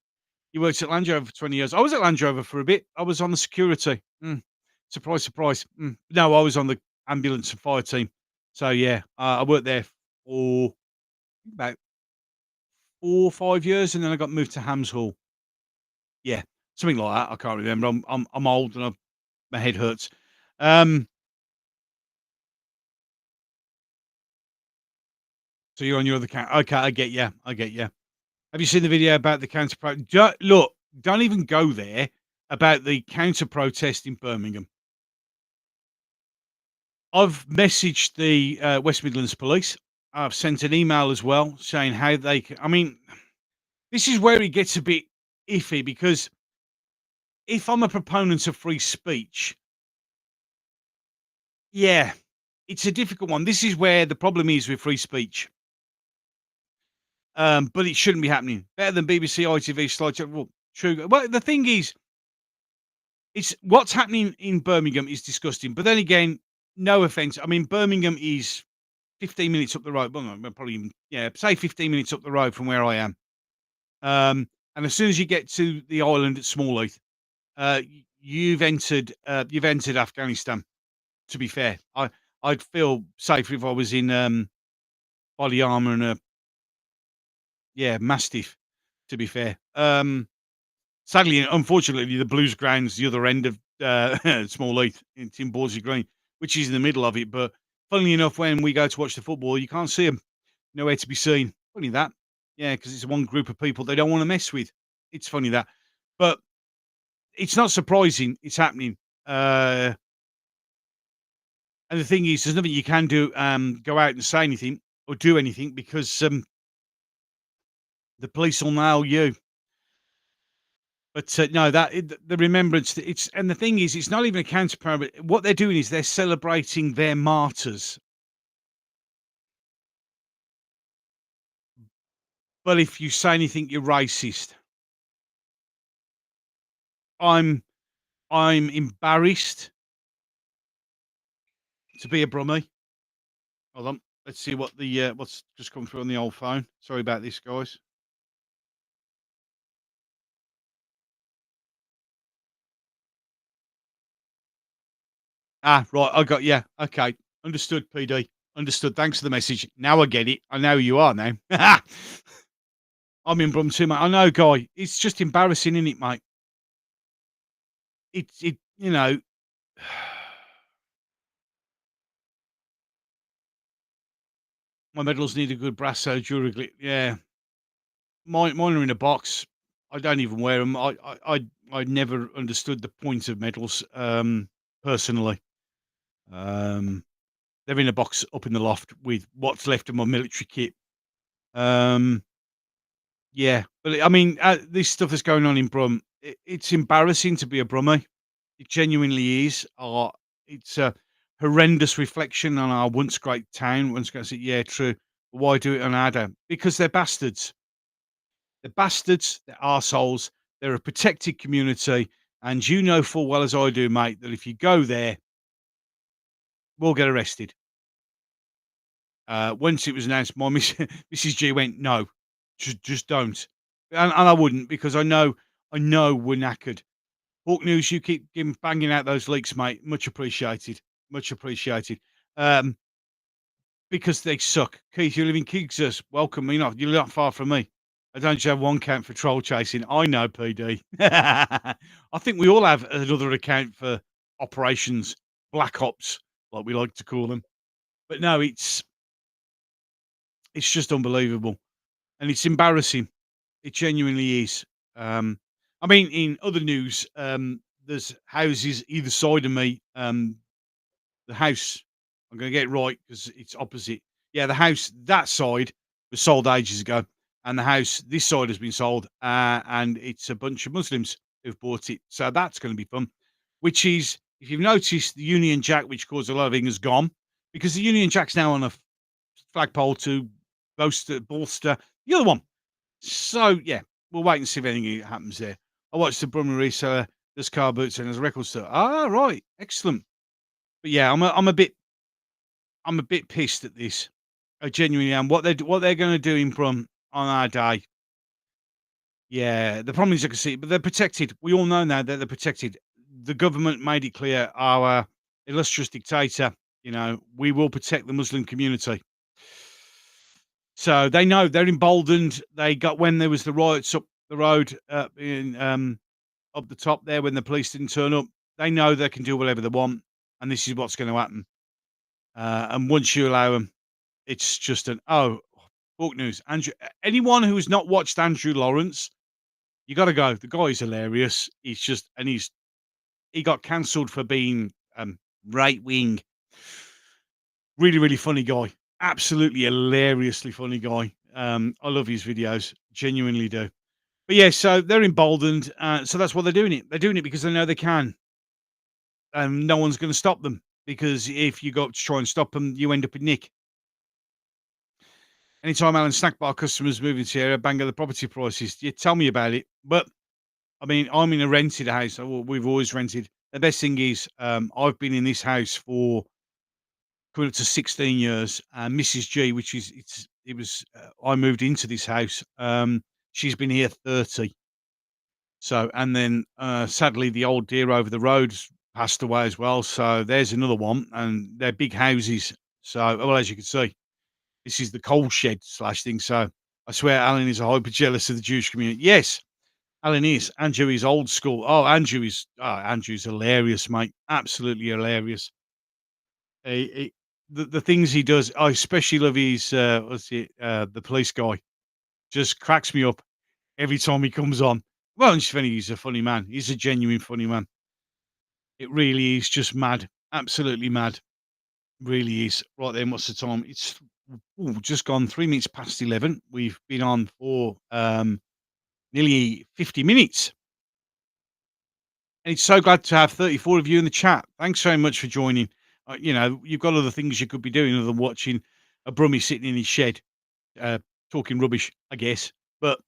You worked at Land Rover for 20 years. I was at Land Rover for a bit. I was on the security. Surprise, surprise. No, I was on the ambulance and fire team. So yeah, I worked there for about 4 or 5 years, and then I got moved to Hams Hall. Yeah, something like that. I can't remember. I'm old and my head hurts. So you're on your other account. Okay, I get you. I get you. Have you seen the video about the counter look, don't even go there about the counter protest in Birmingham. I've messaged the West Midlands Police. I've sent an email as well saying how they I mean, this is where it gets a bit iffy because if I'm a proponent of free speech, yeah, it's a difficult one. This is where the problem is with free speech. But it shouldn't be happening. Better than BBC, ITV, slideshow. Well, true. Well, the thing is, it's what's happening in Birmingham is disgusting. But then again, no offense. I mean, Birmingham is 15 minutes up the road. Well, no, probably even, yeah, say 15 minutes up the road from where I am. And as soon as you get to the island at Smallheath, you've entered Afghanistan. To be fair, I'd feel safer if I was in body armor and a mastiff. To be fair, sadly, unfortunately, the Blues ground's the other end of Smallheath in Borsley Green, which is in the middle of it. But funnily enough, when we go to watch the football, you can't see them. Nowhere to be seen. Funny that. Yeah, because it's one group of people they don't want to mess with. It's funny that. But it's not surprising it's happening. And the thing is, there's nothing you can do, go out and say anything or do anything because the police will nail you. But no, the remembrance. It's and the thing is, it's not even a counter program. What they're doing is they're celebrating their martyrs. But if you say anything, you're racist. I'm I'm embarrassed to be a Brummie. Hold on, let's see what the what's just come through on the old phone. Sorry about this, guys. Ah, right, I got yeah. Okay, understood, PD. Understood. Thanks for the message. Now I get it. I know who you are now. I'm in Brum too, mate. I know, Guy. It's just embarrassing, isn't it, mate? You know. My medals need a good brasso duragli. Yeah, mine are in a box. I don't even wear them. I never understood the point of medals, personally. Um, they're in a box up in the loft with what's left of my military kit. Um, yeah, but I mean, this stuff that's going on in Brum, it's embarrassing to be a Brummie. It genuinely is. It's a horrendous reflection on our once great town. Once great, yeah, true. Why do it on our day? Because they're bastards. They're bastards. They're arseholes. They're a protected community, and you know full well as I do, mate, that if you go there, we'll get arrested. Once it was announced, my Mrs. G went, "No, just don't," and I wouldn't because I know we're knackered. Hawk News, you keep banging out those leaks, mate. Much appreciated. Much appreciated. Um, because they suck. Keith, you live in Kingsers. Welcome. You're not far from me. I don't have one account for troll chasing. I know, PD. I think we all have another account for operations, black ops, like we like to call them. But no, it's just unbelievable. And it's embarrassing. It genuinely is. I mean, in other news, there's houses either side of me. The house, I'm going to get it right because it's opposite. Yeah, the house that side was sold ages ago, and the house this side has been sold, and it's a bunch of Muslims who've bought it. So that's going to be fun. Which is, if you've noticed, the Union Jack, which caused a lot of things, has gone because the Union Jack's now on a flagpole to bolster the other one. So yeah, we'll wait and see if anything happens there. I watched the Brummer reseller, does car boots and has a record store. Ah, right, excellent. But yeah, I'm a bit pissed at this. I genuinely am. What they're going to do in Brum on our day. Yeah, the problem is I can see, but they're protected. We all know now that they're protected. The government made it clear. Our illustrious dictator, we will protect the Muslim community. So they know they're emboldened. They got when there was the riots up the road in up the top there when the police didn't turn up. They know they can do whatever they want, and this is what's going to happen. And once you allow them, it's just book news. Andrew, anyone who has not watched Andrew Lawrence, you got to go. The guy is hilarious. He got cancelled for being right wing. Really, really funny guy. Absolutely hilariously funny guy. I love his videos. Genuinely do. But yeah, so they're emboldened. So that's why they're doing it. They're doing it because they know they can. And no one's going to stop them. Because if you go to try and stop them, you end up in nick. Anytime Alan snack bar customers move into the area, bang the property prices. Yeah, tell me about it. But I mean, I'm in a rented house. We've always rented. The best thing is, I've been in this house for coming up to 16 years. And Mrs. G, I moved into this house. She's been here 30. So, and then sadly, the old dear over the road passed away as well. So there's another one, and they're big houses. So, well, as you can see, this is the coal shed slash thing. So I swear Alan is a hyper jealous of the Jewish community. Yes, Alan is. Andrew is old school. Andrew's hilarious, mate. Absolutely hilarious. The things he does, I especially love his, the police guy. Just cracks me up every time he comes on. Well, and he's a funny man. He's a genuine funny man. It really is just mad. Absolutely mad. Really is. Right then, what's the time? It's just gone 3 minutes past 11. We've been on for nearly 50 minutes. And it's so glad to have 34 of you in the chat. Thanks very much for joining. You've got other things you could be doing other than watching a Brummie sitting in his shed, talking rubbish, I guess. But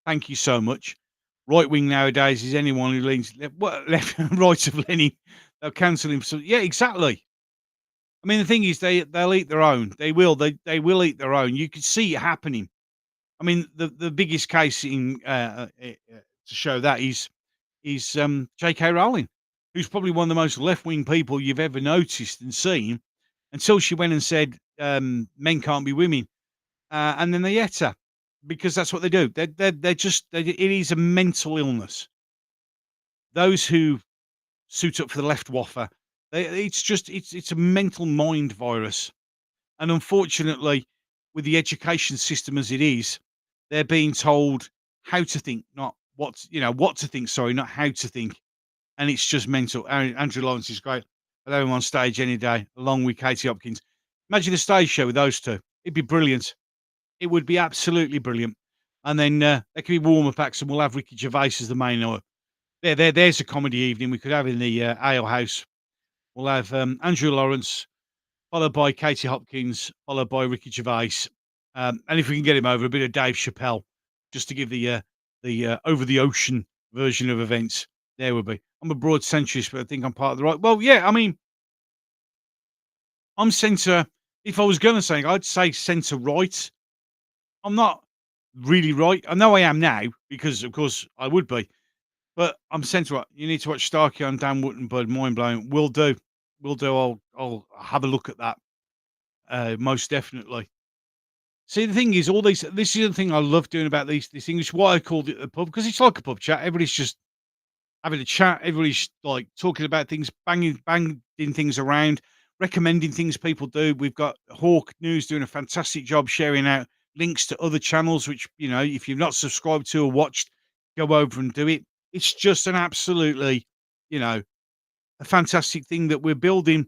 thank you so much. Right wing nowadays is anyone who leans left right of Lenin. They'll cancel him. So yeah, exactly. I mean, the thing is, they'll eat their own. They will. They will eat their own. You can see it happening. I mean, the biggest case in to show that is J.K. Rowling, who's probably one of the most left wing people you've ever noticed and seen, until she went and said men can't be women, and then they ate her because that's what they do. It is a mental illness. Those who suit up for the left waffer, it's a mental mind virus, and unfortunately, with the education system as it is, they're being told how to think, not what to think, sorry, not how to think. And it's just mental. Andrew Lawrence is great. I'd have him on stage any day, along with Katie Hopkins. Imagine a stage show with those two. It'd be brilliant. It would be absolutely brilliant. And then there could be warm-up acts, and we'll have Ricky Gervais as the main. Or there's a comedy evening we could have in the Ale House. We'll have Andrew Lawrence, followed by Katie Hopkins, followed by Ricky Gervais, and if we can get him over, a bit of Dave Chappelle, just to give the over the ocean version of events. There would be. I'm a broad centrist, but I think I'm part of the right. Well, yeah, I mean, I'm centre. If I was going to say, I'd say centre right. I'm not really right. I know I am now because, of course, I would be. But I'm centre right. You need to watch Starkey on Dan Wittenberg. Mind blowing. Will do. Will do. I'll have a look at that. Most definitely. See, the thing is, all these. This is the thing I love doing about this English. Why I called it a pub, because it's like a pub chat. Everybody's just having a chat. Everybody's like talking about things, banging things around, recommending things people do. We've got Hawk News doing a fantastic job sharing out links to other channels, which, if you've not subscribed to or watched, go over and do it. It's just an absolutely, a fantastic thing that we're building.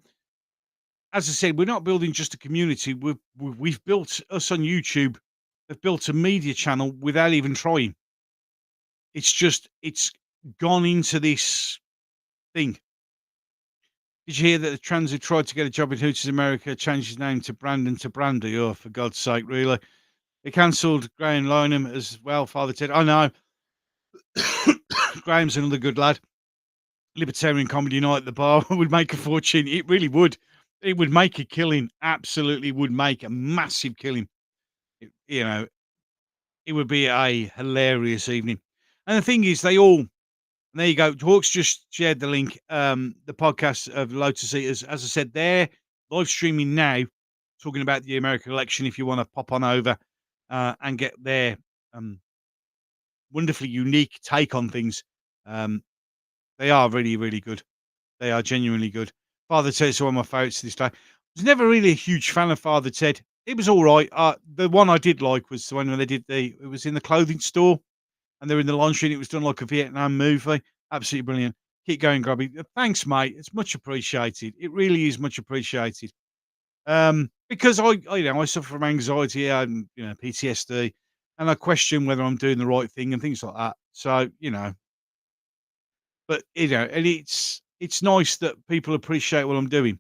As I said, we're not building just a community. We've built us on YouTube. Have built a media channel without even trying. It's gone into this thing. Did you hear that the trans who tried to get a job in Hooters America changed his name to Brandon to Brandy? Oh, for God's sake, really? They cancelled Graham Lynham as well, Father Ted. I know. Graham's another good lad. Libertarian comedy night at the bar would make a fortune. It really would. It would make a killing. Absolutely would make a massive killing. It would be a hilarious evening. And the thing is, there you go. Hawks just shared the link. The podcast of Lotus Eaters, as I said, they're live streaming now, talking about the American election. If you want to pop on over and get their wonderfully unique take on things, they are really, really good. They are genuinely good. Father Ted's one of my favourites to this day. I was never really a huge fan of Father Ted. It was all right. The one I did like was the one when they did it was in the clothing store and they were in the laundry and it was done like a Vietnam movie. Absolutely brilliant. Keep going, Grubby. Thanks, mate. It's much appreciated. It really is much appreciated. Because I suffer from anxiety and PTSD, and I question whether I'm doing the right thing and things like that. So but and it's nice that people appreciate what I'm doing,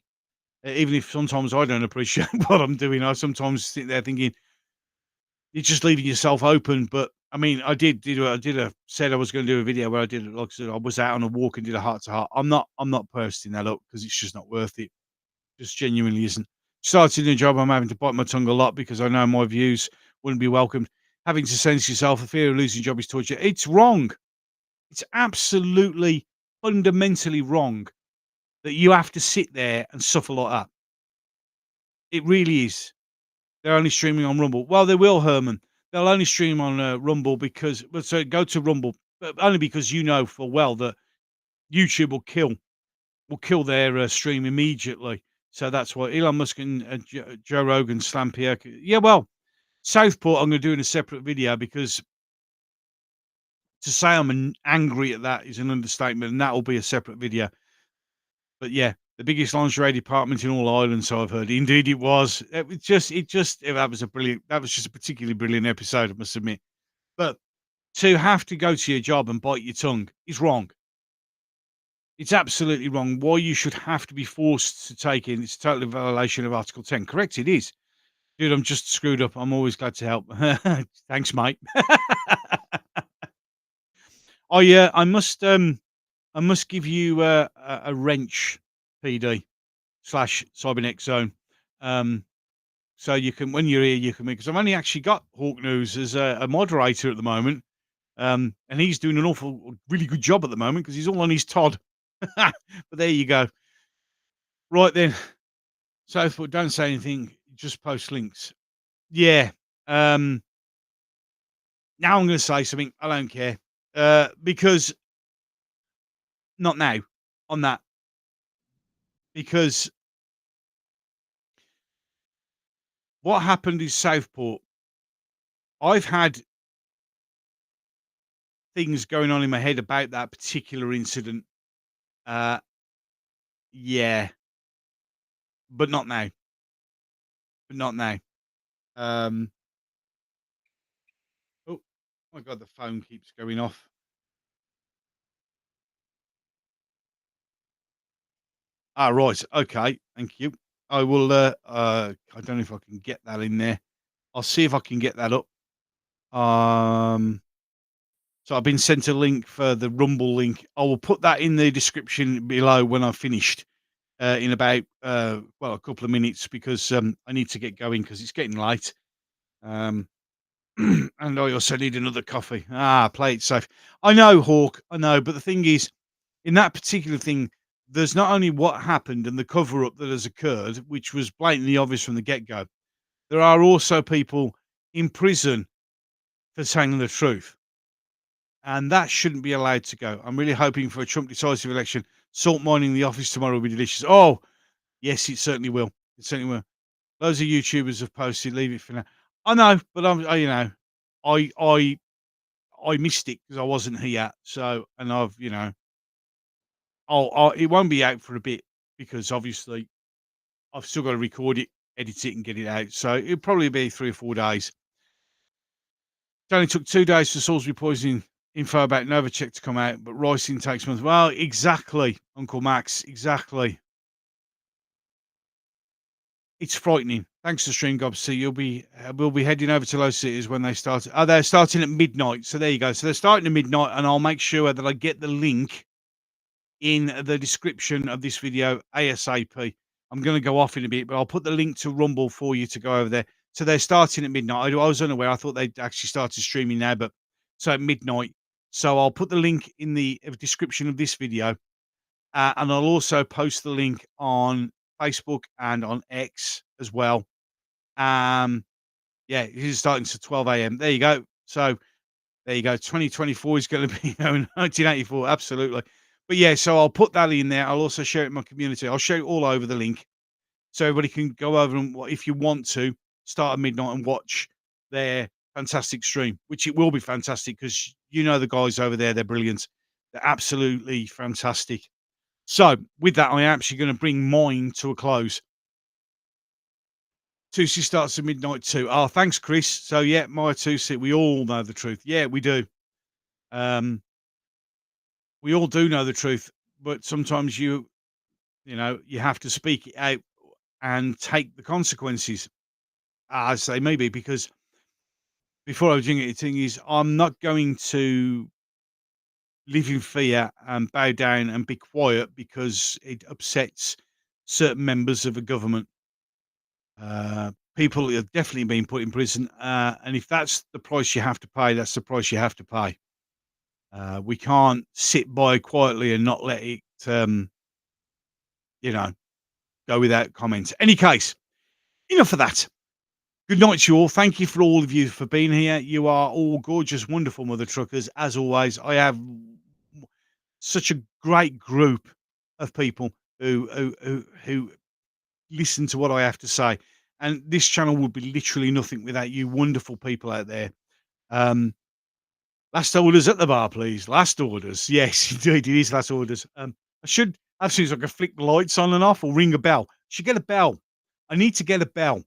even if sometimes I don't appreciate what I'm doing. I sometimes sit there thinking you're just leaving yourself open. But I mean, said I was going to do a video where I did it. Like I said, I was out on a walk and did a heart to heart. I'm not posting that up because it's just not worth it. Just genuinely isn't. Starting a job, I'm having to bite my tongue a lot because I know my views wouldn't be welcomed. Having to censor yourself, the fear of losing your job is torture. It's wrong. It's absolutely fundamentally wrong that you have to sit there and suffer like that. It really is. They're only streaming on Rumble. Well, they will, Herman. They'll only stream on Rumble so go to Rumble, but only because you know full well that YouTube will kill their stream immediately. So that's why Elon Musk and Joe Rogan slam Pierre. Yeah, well, Southport, I'm going to do in a separate video because to say I'm angry at that is an understatement, and that will be a separate video. But yeah, the biggest lingerie department in all Ireland, so I've heard. Indeed, it was. That was just a particularly brilliant episode, I must admit. But to have to go to your job and bite your tongue is wrong. It's absolutely wrong. Why you should have to be forced to take in, it's a total violation of Article 10. Correct, it is. Dude, I'm just screwed up. I'm always glad to help. Thanks, mate. I must give you a wrench, PD / Cybernex Zone. So you can, when you're here, you can, because I've only actually got Hawk News as a moderator at the moment. And he's doing an really good job at the moment because he's all on his Todd. But there you go. Right then. So don't say anything, just post links. Yeah. Now I'm going to say something. I don't care. Because not now on that. Because what happened in Southport, I've had things going on in my head about that particular incident. Uh, yeah, but not now. But not now. Um, oh my god, the phone keeps going off. Ah, right. Okay. Thank you. I will. I don't know if I can get that in there. I'll see if I can get that up. So I've been sent a link for the Rumble link. I will put that in the description below when I've finished. In about well, a couple of minutes because I need to get going because it's getting late. Um, and I also need another coffee. Ah, play it safe. I know, Hawk. I know, but the thing is, in that particular thing, there's not only what happened and the cover up that has occurred, which was blatantly obvious from the get go. There are also people in prison for saying the truth, and that shouldn't be allowed to go. I'm really hoping for a Trump decisive election. Salt mining the office tomorrow will be delicious. Oh, yes, it certainly will. It certainly will. Loads of YouTubers have posted, leave it for now. I know, but I I I missed it because I wasn't here. So, and I've, it won't be out for a bit because obviously I've still got to record it, edit it, and get it out. So it'll probably be 3 or 4 days. It only took 2 days for Salisbury poisoning info about Novichok to come out, but ricin takes months. Well, exactly, Uncle Max, exactly. It's frightening. Thanks to stream, Gobster. We'll be heading over to those cities when they start. Oh, they're starting at midnight. So there you go. So they're starting at midnight, and I'll make sure that I get the link in the description of this video ASAP. I'm going to go off in a bit, but I'll put the link to Rumble for you to go over there. So they're starting at midnight. I was unaware. I thought they'd actually started streaming now, but so at midnight. So I'll put the link in the description of this video, and I'll also post the link on Facebook and on X as well. Yeah, it is starting to 12 a.m. There you go. So there you go. 2024 is going to be 1984. Absolutely. But yeah, so I'll put that in there. I'll also share it in my community. I'll share it all over the link so everybody can go over and, if you want to, start at midnight and watch their fantastic stream, which it will be fantastic because the guys over there, they're brilliant. They're absolutely fantastic. So with that, I'm actually going to bring mine to a close. Tuesday starts at midnight too. Oh, thanks, Chris. So yeah, my Tuesday, we all know the truth. Yeah, we do. We all do know the truth, but sometimes you have to speak it out and take the consequences, as they may be, because before I was doing it, the thing is, I'm not going to live in fear and bow down and be quiet because it upsets certain members of a government. People have definitely been put in prison, and if that's the price you have to pay, that's the price you have to pay. We can't sit by quietly and not let it, go without comment. Any case, enough of that. Good night to you all. Thank you for all of you for being here. You are all gorgeous, wonderful mother truckers. As always, I have such a great group of people who listen to what I have to say. And this channel would be literally nothing without you wonderful people out there. Last orders at the bar, please. Last orders. Yes, indeed, it is last orders. I should have things I can flick the lights on and off or ring a bell. Should get a bell. I need to get a bell.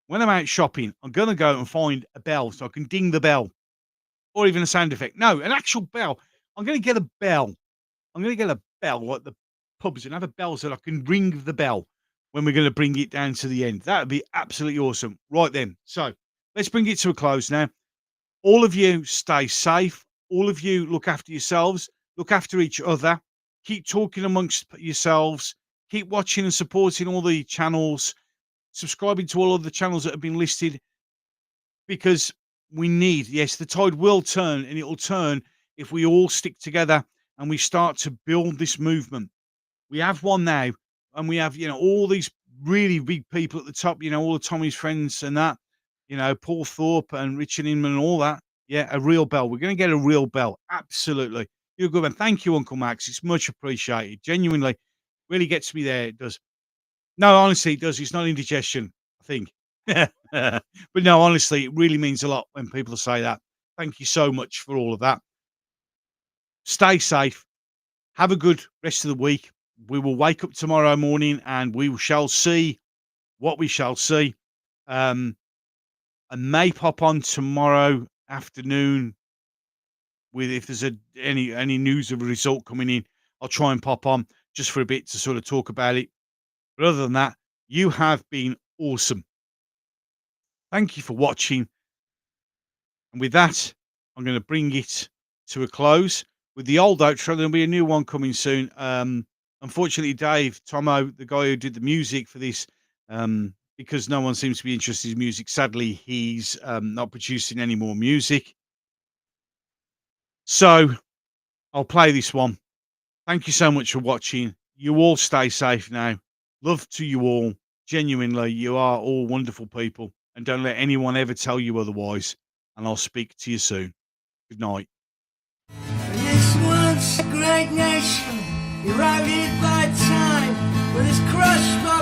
When I'm out shopping, I'm going to go and find a bell so I can ding the bell or even a sound effect. No, an actual bell. I'm going to get a bell. I'm going to get a bell at the pubs and have a bell so that I can ring the bell when we're going to bring it down to the end. That would be absolutely awesome. Right then. So let's bring it to a close now. All of you stay safe. All of you look after yourselves. Look after each other. Keep talking amongst yourselves. Keep watching and supporting all the channels. Subscribing to all of the channels that have been listed because we need, yes, the tide will turn, and it will turn if we all stick together and we start to build this movement. We have one now, and we have, all these really big people at the top, all the Tommy's friends and that, Paul Thorpe and Richard Inman and all that. Yeah, a real bell. We're going to get a real bell. Absolutely. You're a good man. Thank you, Uncle Max. It's much appreciated. Genuinely, really gets me there. It does. No, honestly, it does. It's not indigestion, I think. But no, honestly, it really means a lot when people say that. Thank you so much for all of that. Stay safe. Have a good rest of the week. We will wake up tomorrow morning and we shall see what we shall see. I may pop on tomorrow afternoon with if there's any news of a result coming in. I'll try and pop on just for a bit to sort of talk about it. But other than that, you have been awesome. Thank you for watching. And with that, I'm going to bring it to a close with the old outro. There'll be a new one coming soon. Unfortunately, Dave Tomo, the guy who did the music for this, because no one seems to be interested in music, sadly, he's not producing any more music. So I'll play this one. Thank you so much for watching. You all stay safe now. Love to you all. Genuinely, you are all wonderful people. And don't let anyone ever tell you otherwise. And I'll speak to you soon. Good night. This once great nation, eroded by time, with its crushed by